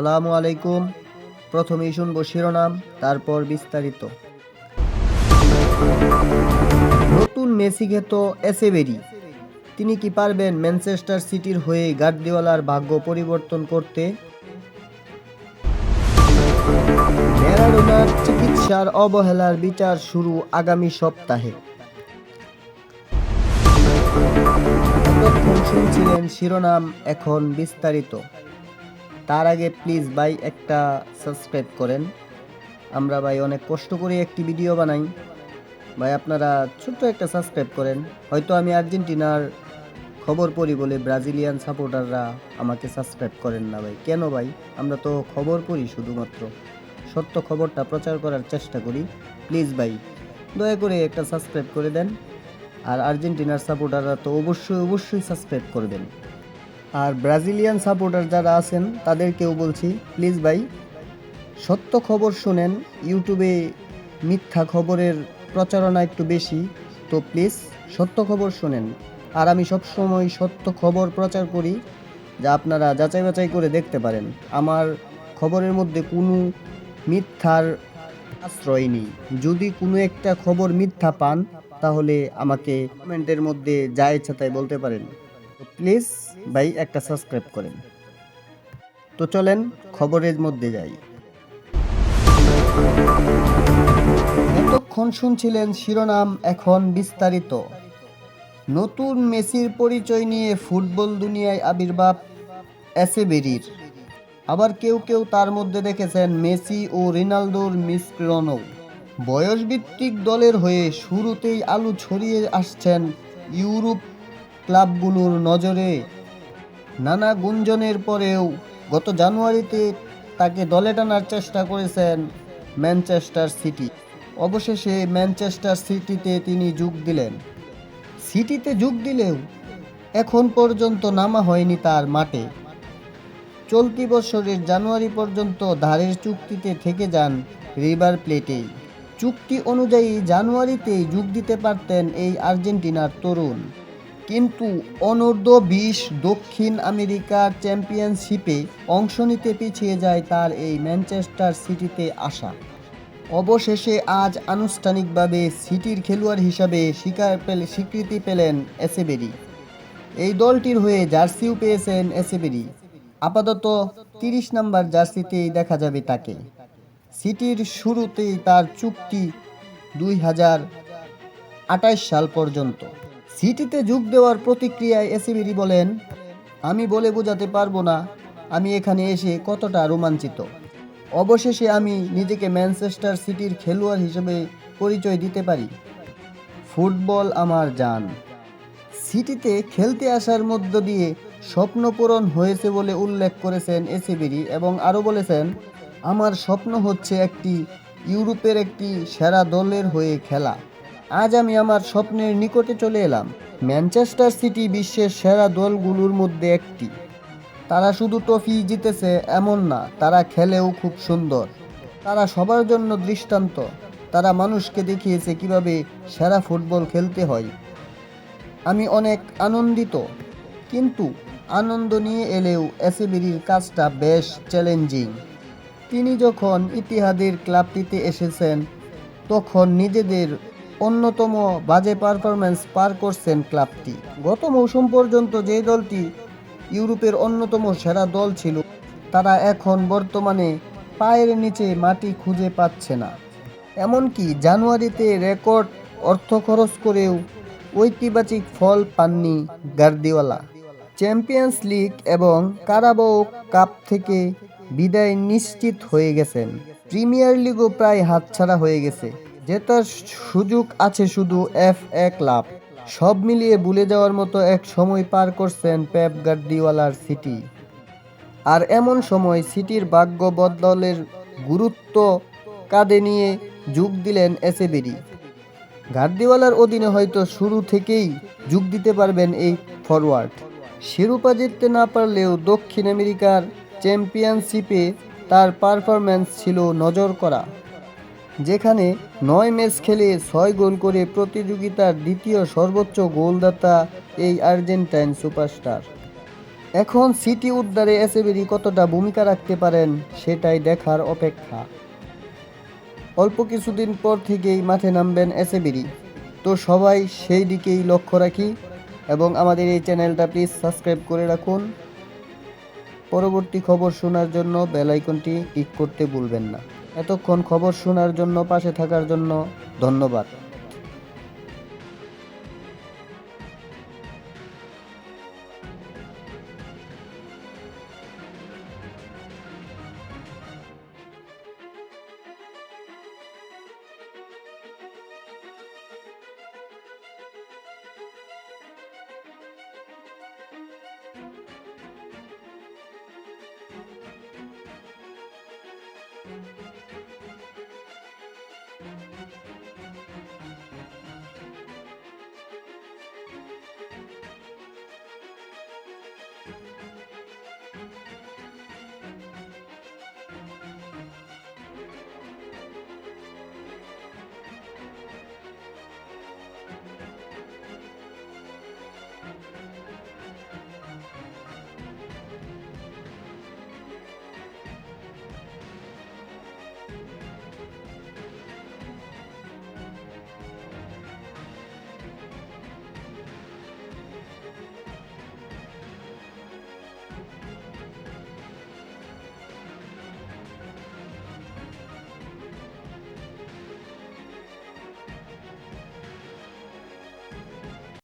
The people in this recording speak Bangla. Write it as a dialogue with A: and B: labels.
A: আসসালামু আলাইকুম। প্রথমেই শুনবো শিরোনাম, তারপর বিস্তারিত। নতুন মেসি খেত এসেবেরি। তিনি কি পারবেন ম্যানচেস্টার সিটির হয়ে গার্দিওলার ভাগ্য পরিবর্তন করতে? ম্যারাডোনার চিকিৎসার অবহেলার বিচার শুরু আগামী সপ্তাহে। এতক্ষণ শুনছিলেন শিরোনাম, এখন বিস্তারিত। তার আগে প্লিজ ভাই একটা সাবস্ক্রাইব করেন। আমরা ভাই অনেক কষ্ট করে একটি ভিডিও বানাই ভাই, আপনারা ছোট্ট একটা সাবস্ক্রাইব করেন। হয়তো আমি আর্জেন্টিনার খবর পড়ি বলে ব্রাজিলিয়ান সাপোর্টাররা আমাকে সাবস্ক্রাইব করেন না ভাই। কেন ভাই? আমরা তো খবর পড়ি, শুধুমাত্র সত্য খবরটা প্রচার করার চেষ্টা করি। প্লিজ ভাই দয়া করে একটা সাবস্ক্রাইব করে দেন। আর আর্জেন্টিনার সাপোর্টাররা তো অবশ্যই সাবস্ক্রাইব করবেন। আর ব্রাজিলিয়ান সাপোর্টার যারা আছেন তাদেরকেও বলছি, প্লিজ ভাই সত্য খবর শুনেন। ইউটিউবে মিথ্যা খবরের প্রচারণা একটু বেশি, তো প্লিজ সত্য খবর শুনেন। আর আমি সবসময় সত্য খবর প্রচার করি, যা আপনারা যাচাই বাছাই করে দেখতে পারেন। আমার খবরের মধ্যে কোনো মিথ্যার আশ্রয় নেই। যদি কোনো একটা খবর মিথ্যা পান তাহলে আমাকে কমেন্টের মধ্যে যা ইচ্ছা তাই বলতে পারেন। তো প্লিজ ভাই একটা সাবস্ক্রাইব করেন। তো চলেন খবরের মধ্যে যাই। এতক্ষণ শুনছিলেন শিরোনাম, এখন বিস্তারিত। নতুন মেসির পরিচয় নিয়ে ফুটবল দুনিয়ায় আবির্ভাব এসেবেরির। আবার কেউ কেউ তার মধ্যে দেখেছেন মেসি ও রোনালদোর মিশ্রণও। বয়সভিত্তিক দলের হয়ে শুরুতেই আলো ছড়িয়ে আসছেন ইউরোপ ক্লাবগুলোর নজরে। নানা গুঞ্জনের পরেও গত জানুয়ারিতে তাকে দলে টানার চেষ্টা করেছেন ম্যানচেস্টার সিটি। অবশেষে ম্যানচেস্টার সিটিতে তিনি যোগ দিলেন। সিটিতে যোগ দিলেও এখন পর্যন্ত নামা হয়নি তার মাঠে। চলতি বছরের জানুয়ারি পর্যন্ত ধারের চুক্তিতে থেকে যান রিভার প্লেটেই। চুক্তি অনুযায়ী জানুয়ারিতেই যোগ দিতে পারতেন এই আর্জেন্টিনার তরুণ, কিন্তু অনূর্ধ্ব-20 দক্ষিণ আমেরিকার চ্যাম্পিয়নশিপে অংশ নিতে পিছিয়ে যায় তার এই ম্যানচেস্টার সিটিতে আসা। অবশেষে আজ আনুষ্ঠানিকভাবে সিটির খেলোয়াড় হিসাবে স্বীকৃতি পেলেন এসেবেরি। এই দলটির হয়ে জার্সিও পেয়েছেন এসেবেরি। আপাতত 30 নম্বর জার্সিতেই দেখা যাবে তাকে। সিটির শুরুতেই তার চুক্তি 2028 সাল পর্যন্ত। সিটিতে যোগ দেওয়ার প্রতিক্রিয়ায় এসেবেরি বলেন, আমি বলে বোঝাতে পারবো না আমি এখানে এসে কতটা রোমাঞ্চিত। অবশেষে আমি নিজেকে ম্যানচেস্টার সিটির খেলোয়াড় হিসেবে পরিচয় দিতে পারি। ফুটবল আমার জান। সিটিতে খেলতে আসার মধ্য দিয়ে স্বপ্ন পূরণ হয়েছে বলে উল্লেখ করেছেন এসেবেরি এবং আরও বলেছেন, আমার স্বপ্ন হচ্ছে একটি ইউরোপের একটি সেরা দলের হয়ে খেলা। আজ আমি আমার স্বপ্নের নিকটে চলে এলাম। ম্যানচেস্টার সিটি বিশ্বের সেরা দলগুলোর মধ্যে একটি। তারা শুধু ট্রফি জিতেছে এমন না, তারা খেলেও খুব সুন্দর। তারা সবার জন্য দৃষ্টান্ত। তারা মানুষকে দেখিয়েছে কিভাবে সেরা ফুটবল খেলতে হয়। আমি অনেক আনন্দিত, কিন্তু আনন্দ নিয়ে এলেও এসেবেরির কাজটা বেশ চ্যালেঞ্জিং। তিনি যখন ইতিহাদের ক্লাবটিতে এসেছেন তখন নিজেদের অন্যতম বাজে পারফরম্যান্স পার করছেন ক্লাবটি। গত মৌসুম পর্যন্ত যে দলটি ইউরোপের অন্যতম সেরা দল ছিল, তারা এখন বর্তমানে পায়ের নিচে মাটি খুঁজে পাচ্ছে না। এমনকি জানুয়ারিতে রেকর্ড অর্থ খরচ করেও ঐতিবাচিক ফল পাননি গার্দিওলা। চ্যাম্পিয়ন্স লিগ এবং কারাবাও কাপ থেকে বিদায় নিশ্চিত হয়ে গেছেন। প্রিমিয়ার লিগও প্রায় হাতছাড়া হয়ে গেছে। জেতার সুযোগ আছে শুধু FA ক্লাব। সব মিলিয়ে ভুলে যাওয়ার মতো এক সময় পার করছেন পেপ গার্দিওলার সিটি। আর এমন সময় সিটির ভাগ্য বদলের গুরুত্ব কাঁধে নিয়ে যোগ দিলেন এসেবেরি। গার্দিওলার অধীনে হয়তো শুরু থেকেই যোগ দিতে পারবেন এই ফরওয়ার্ড। শিরোপা জিততে না পারলেও দক্ষিণ আমেরিকার চ্যাম্পিয়নশিপে তার পারফরম্যান্স ছিল নজর করা, যেখানে 9 ম্যাচ খেলে 6 গোল করে প্রতিযোগিতার দ্বিতীয় সর্বোচ্চ গোলদাতা এই আর্জেন্টাইন সুপারস্টার। এখন সিটি উদ্ধারে এসএবিরি কতটা ভূমিকা রাখতে পারেন সেটাই দেখার অপেক্ষা। অল্প কিছুদিন পর থেকেই মাঠে নামবেন এসএবিরি, তো সবাই সেই দিকেই লক্ষ্য রাখি এবং আমাদের এই চ্যানেলটা প্লিজ সাবস্ক্রাইব করে রাখুন। পরবর্তী খবর শোনার জন্য বেল আইকনটি ক্লিক করতে ভুলবেন না। এতক্ষণ খবর শোনার জন্য, পাশে থাকার জন্য ধন্যবাদ।